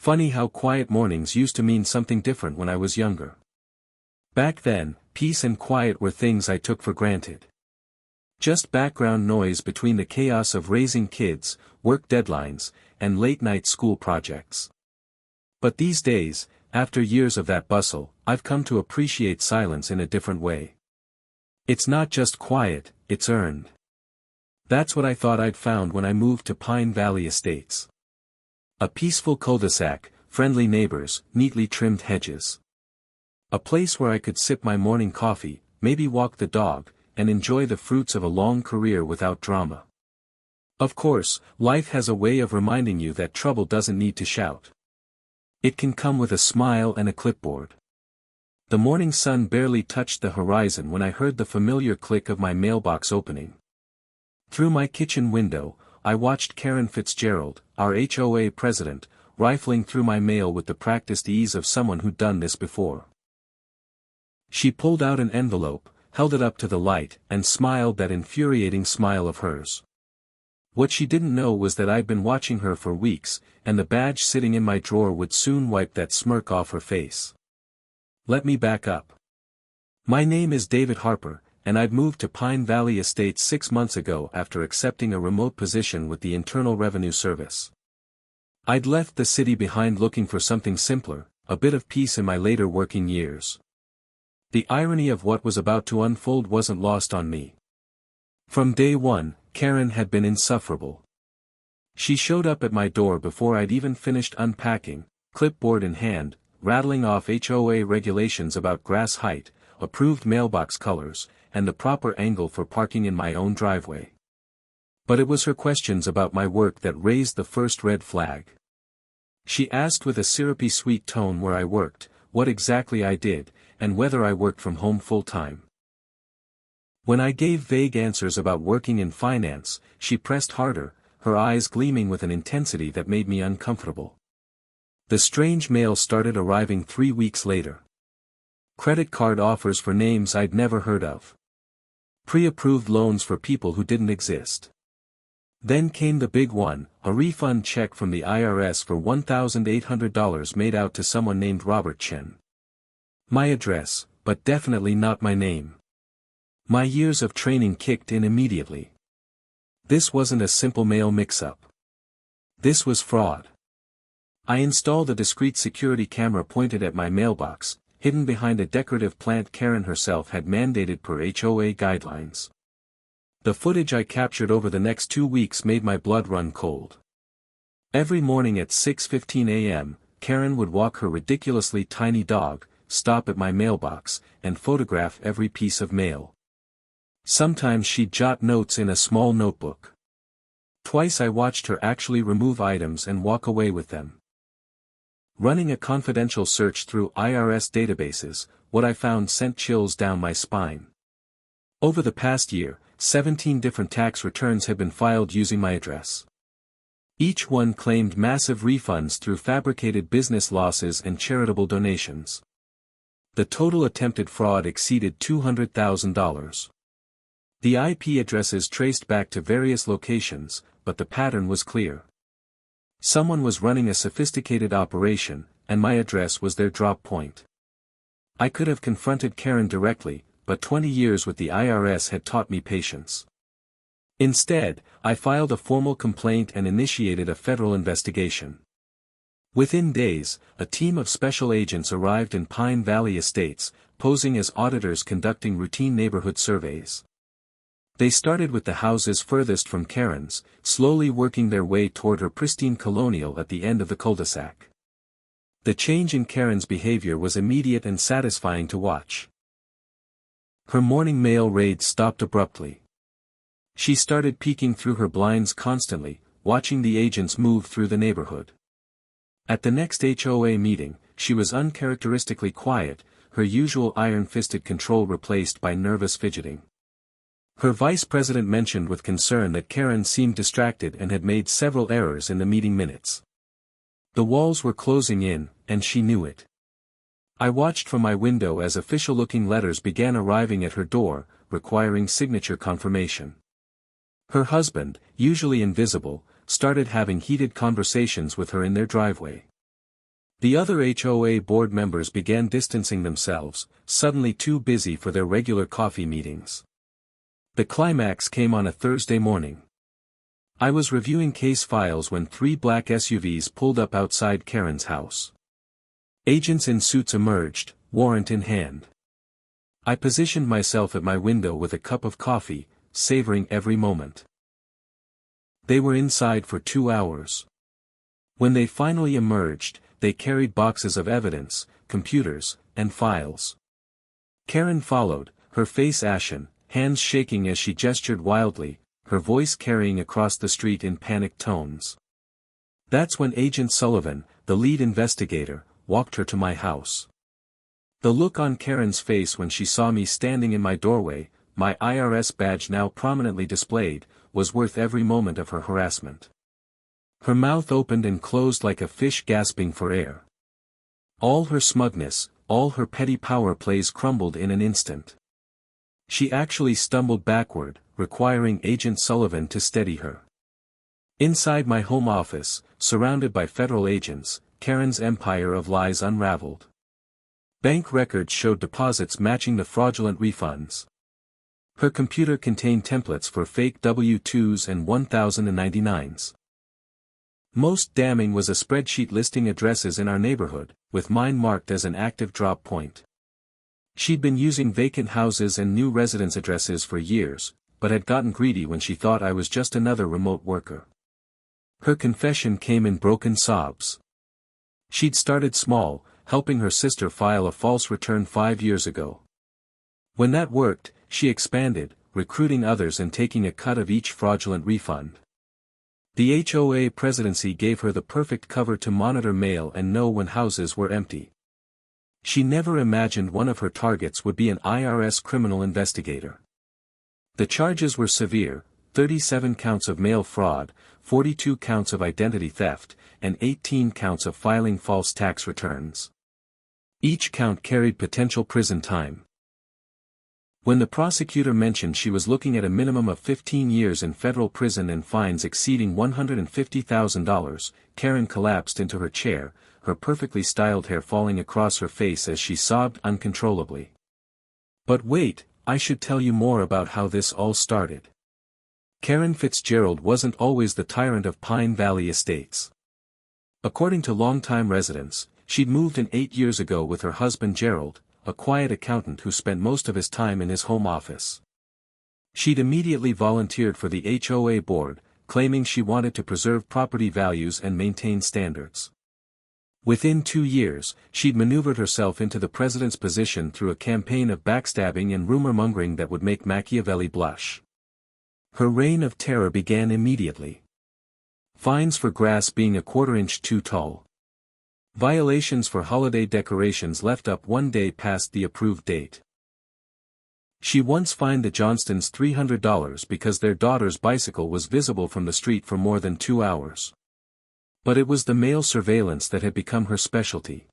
Funny how quiet mornings used to mean something different when I was younger. Back then, peace and quiet were things I took for granted. Just background noise between the chaos of raising kids, work deadlines, and late-night school projects. But these days, after years of that bustle, I've come to appreciate silence in a different way. It's not just quiet, it's earned. That's what I thought I'd found when I moved to Pine Valley Estates. A peaceful cul-de-sac, friendly neighbors, neatly trimmed hedges. A place where I could sip my morning coffee, maybe walk the dog, and enjoy the fruits of a long career without drama. Of course, life has a way of reminding you that trouble doesn't need to shout. It can come with a smile and a clipboard. The morning sun barely touched the horizon when I heard the familiar click of my mailbox opening. Through my kitchen window, I watched Karen Fitzgerald, our HOA president, rifling through my mail with the practiced ease of someone who'd done this before. She pulled out an envelope, held it up to the light, and smiled that infuriating smile of hers. What she didn't know was that I'd been watching her for weeks, and the badge sitting in my drawer would soon wipe that smirk off her face. Let me back up. My name is David Harper, and I'd moved to Pine Valley Estates 6 months ago after accepting a remote position with the Internal Revenue Service. I'd left the city behind looking for something simpler, a bit of peace in my later working years. The irony of what was about to unfold wasn't lost on me. From day one, Karen had been insufferable. She showed up at my door before I'd even finished unpacking, clipboard in hand, rattling off HOA regulations about grass height, approved mailbox colors, and the proper angle for parking in my own driveway. But it was her questions about my work that raised the first red flag. She asked with a syrupy sweet tone where I worked, what exactly I did, and whether I worked from home full-time. When I gave vague answers about working in finance, she pressed harder, her eyes gleaming with an intensity that made me uncomfortable. The strange mail started arriving 3 weeks later. Credit card offers for names I'd never heard of. Pre-approved loans for people who didn't exist. Then came the big one, a refund check from the IRS for $1,800 made out to someone named Robert Chen. My address, but definitely not my name. My years of training kicked in immediately. This wasn't a simple mail mix-up. This was fraud. I installed a discreet security camera pointed at my mailbox, hidden behind a decorative plant Karen herself had mandated per HOA guidelines. The footage I captured over the next 2 weeks made my blood run cold. Every morning at 6:15 a.m., Karen would walk her ridiculously tiny dog, stop at my mailbox, and photograph every piece of mail. Sometimes she'd jot notes in a small notebook. Twice I watched her actually remove items and walk away with them. Running a confidential search through IRS databases, what I found sent chills down my spine. Over the past year, 17 different tax returns had been filed using my address. Each one claimed massive refunds through fabricated business losses and charitable donations. The total attempted fraud exceeded $200,000. The IP addresses traced back to various locations, but the pattern was clear. Someone was running a sophisticated operation, and my address was their drop point. I could have confronted Karen directly, but 20 years with the IRS had taught me patience. Instead, I filed a formal complaint and initiated a federal investigation. Within days, a team of special agents arrived in Pine Valley Estates, posing as auditors conducting routine neighborhood surveys. They started with the houses furthest from Karen's, slowly working their way toward her pristine colonial at the end of the cul-de-sac. The change in Karen's behavior was immediate and satisfying to watch. Her morning mail raid stopped abruptly. She started peeking through her blinds constantly, watching the agents move through the neighborhood. At the next HOA meeting, she was uncharacteristically quiet, her usual iron-fisted control replaced by nervous fidgeting. Her vice president mentioned with concern that Karen seemed distracted and had made several errors in the meeting minutes. The walls were closing in, and she knew it. I watched from my window as official-looking letters began arriving at her door, requiring signature confirmation. Her husband, usually invisible, started having heated conversations with her in their driveway. The other HOA board members began distancing themselves, suddenly too busy for their regular coffee meetings. The climax came on a Thursday morning. I was reviewing case files when 3 black SUVs pulled up outside Karen's house. Agents in suits emerged, warrant in hand. I positioned myself at my window with a cup of coffee, savoring every moment. They were inside for 2 hours. When they finally emerged, they carried boxes of evidence, computers, and files. Karen followed, her face ashen, hands shaking as she gestured wildly, her voice carrying across the street in panicked tones. That's when Agent Sullivan, the lead investigator, walked her to my house. The look on Karen's face when she saw me standing in my doorway, my IRS badge now prominently displayed, was worth every moment of her harassment. Her mouth opened and closed like a fish gasping for air. All her smugness, all her petty power plays crumbled in an instant. She actually stumbled backward, requiring Agent Sullivan to steady her. Inside my home office, surrounded by federal agents, Karen's empire of lies unraveled. Bank records showed deposits matching the fraudulent refunds. Her computer contained templates for fake W-2s and 1099s. Most damning was a spreadsheet listing addresses in our neighborhood, with mine marked as an active drop point. She'd been using vacant houses and new residence addresses for years, but had gotten greedy when she thought I was just another remote worker. Her confession came in broken sobs. She'd started small, helping her sister file a false return 5 years ago. When that worked, she expanded, recruiting others and taking a cut of each fraudulent refund. The HOA presidency gave her the perfect cover to monitor mail and know when houses were empty. She never imagined one of her targets would be an IRS criminal investigator. The charges were severe: 37 counts of mail fraud, 42 counts of identity theft, and 18 counts of filing false tax returns. Each count carried potential prison time. When the prosecutor mentioned she was looking at a minimum of 15 years in federal prison and fines exceeding $150,000, Karen collapsed into her chair, her perfectly styled hair falling across her face as she sobbed uncontrollably. But wait, I should tell you more about how this all started. Karen Fitzgerald wasn't always the tyrant of Pine Valley Estates. According to longtime residents, she'd moved in 8 years ago with her husband Gerald, a quiet accountant who spent most of his time in his home office. She'd immediately volunteered for the HOA board, claiming she wanted to preserve property values and maintain standards. Within 2 years, she'd maneuvered herself into the president's position through a campaign of backstabbing and rumor-mongering that would make Machiavelli blush. Her reign of terror began immediately. Fines for grass being a quarter-inch too tall. Violations for holiday decorations left up 1 day past the approved date. She once fined the Johnstons $300 because their daughter's bicycle was visible from the street for more than 2 hours. But it was the mail surveillance that had become her specialty.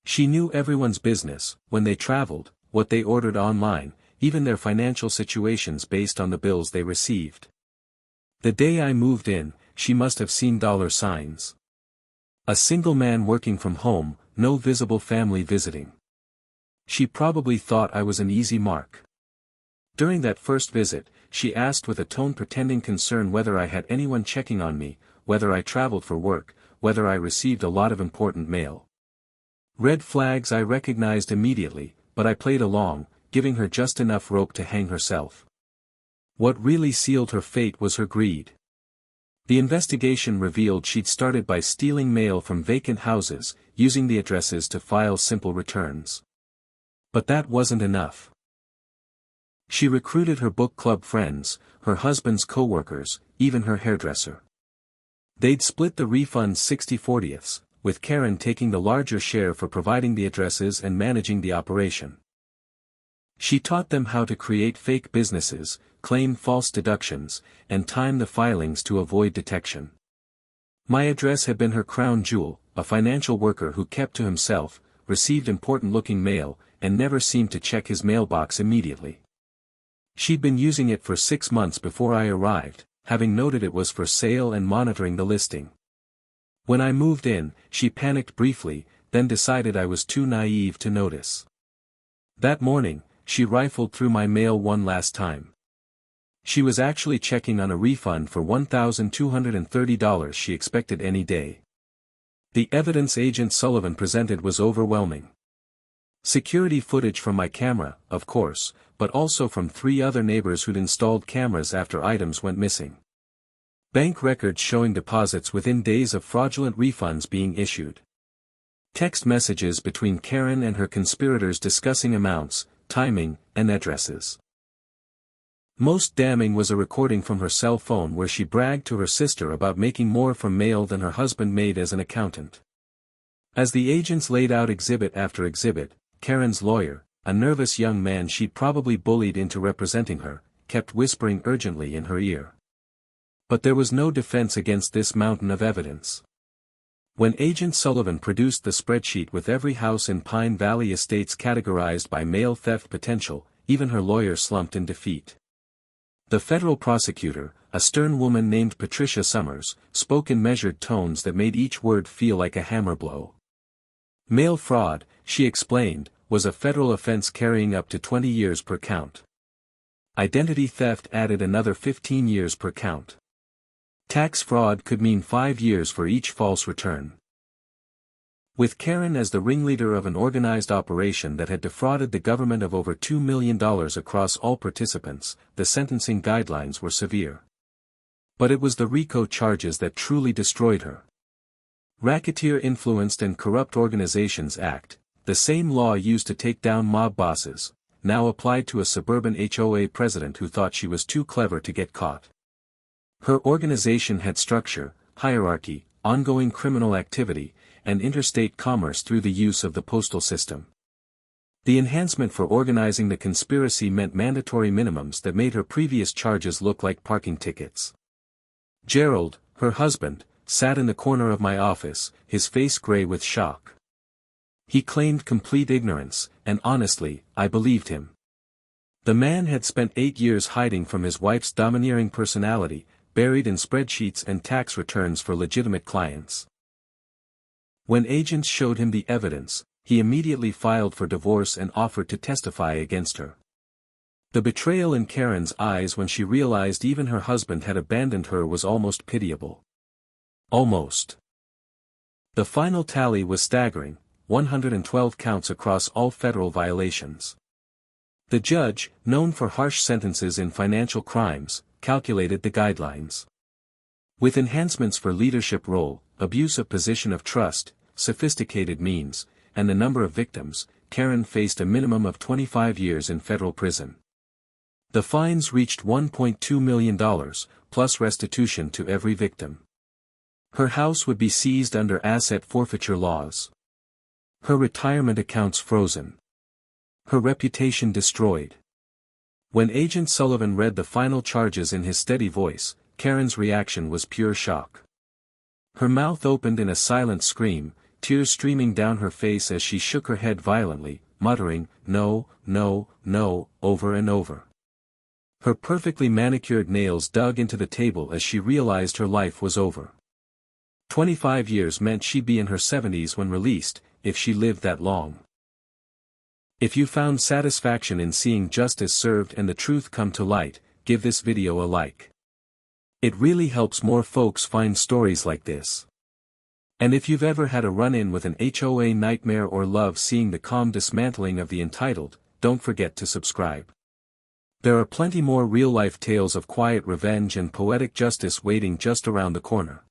She knew everyone's business, when they traveled, what they ordered online, even their financial situations based on the bills they received. The day I moved in, she must have seen dollar signs. A single man working from home, no visible family visiting. She probably thought I was an easy mark. During that first visit, she asked with a tone pretending concern whether I had anyone checking on me, whether I traveled for work, whether I received a lot of important mail. Red flags I recognized immediately, but I played along, giving her just enough rope to hang herself. What really sealed her fate was her greed. The investigation revealed she'd started by stealing mail from vacant houses, using the addresses to file simple returns. But that wasn't enough. She recruited her book club friends, her husband's co-workers, even her hairdresser. They'd split the refunds 60/40ths, with Karen taking the larger share for providing the addresses and managing the operation. She taught them how to create fake businesses, claim false deductions, and time the filings to avoid detection. My address had been her crown jewel, a financial worker who kept to himself, received important-looking mail, and never seemed to check his mailbox immediately. She'd been using it for 6 months before I arrived, having noted it was for sale and monitoring the listing. When I moved in, she panicked briefly, then decided I was too naive to notice. That morning, she rifled through my mail one last time. She was actually checking on a refund for $1,230 she expected any day. The evidence Agent Sullivan presented was overwhelming. Security footage from my camera, of course, but also from 3 other neighbors who'd installed cameras after items went missing. Bank records showing deposits within days of fraudulent refunds being issued. Text messages between Karen and her conspirators discussing amounts, timing, and addresses. Most damning was a recording from her cell phone where she bragged to her sister about making more from mail than her husband made as an accountant. As the agents laid out exhibit after exhibit, Karen's lawyer, a nervous young man she'd probably bullied into representing her, kept whispering urgently in her ear. But there was no defense against this mountain of evidence. When Agent Sullivan produced the spreadsheet with every house in Pine Valley Estates categorized by mail theft potential, even her lawyer slumped in defeat. The federal prosecutor, a stern woman named Patricia Summers, spoke in measured tones that made each word feel like a hammer blow. Mail fraud, she explained, was a federal offense carrying up to 20 years per count. Identity theft added another 15 years per count. Tax fraud could mean 5 years for each false return. With Karen as the ringleader of an organized operation that had defrauded the government of over $2 million across all participants, the sentencing guidelines were severe. But it was the RICO charges that truly destroyed her. Racketeer-Influenced and Corrupt Organizations Act, the same law used to take down mob bosses, now applied to a suburban HOA president who thought she was too clever to get caught. Her organization had structure, hierarchy, ongoing criminal activity, and interstate commerce through the use of the postal system. The enhancement for organizing the conspiracy meant mandatory minimums that made her previous charges look like parking tickets. Gerald, her husband, sat in the corner of my office, his face gray with shock. He claimed complete ignorance, and honestly, I believed him. The man had spent 8 years hiding from his wife's domineering personality, buried in spreadsheets and tax returns for legitimate clients. When agents showed him the evidence, he immediately filed for divorce and offered to testify against her. The betrayal in Karen's eyes when she realized even her husband had abandoned her was almost pitiable. Almost. The final tally was staggering, 112 counts across all federal violations. The judge, known for harsh sentences in financial crimes, calculated the guidelines. With enhancements for leadership role, abuse of position of trust, sophisticated means, and the number of victims, Karen faced a minimum of 25 years in federal prison. The fines reached $1.2 million, plus restitution to every victim. Her house would be seized under asset forfeiture laws. Her retirement accounts frozen. Her reputation destroyed. When Agent Sullivan read the final charges in his steady voice, Karen's reaction was pure shock. Her mouth opened in a silent scream, tears streaming down her face as she shook her head violently, muttering, "No, no, no," over and over. Her perfectly manicured nails dug into the table as she realized her life was over. 25 years meant she'd be in her 70s when released, if she lived that long. If you found satisfaction in seeing justice served and the truth come to light, give this video a like. It really helps more folks find stories like this. And if you've ever had a run-in with an HOA nightmare or love seeing the calm dismantling of the entitled, don't forget to subscribe. There are plenty more real-life tales of quiet revenge and poetic justice waiting just around the corner.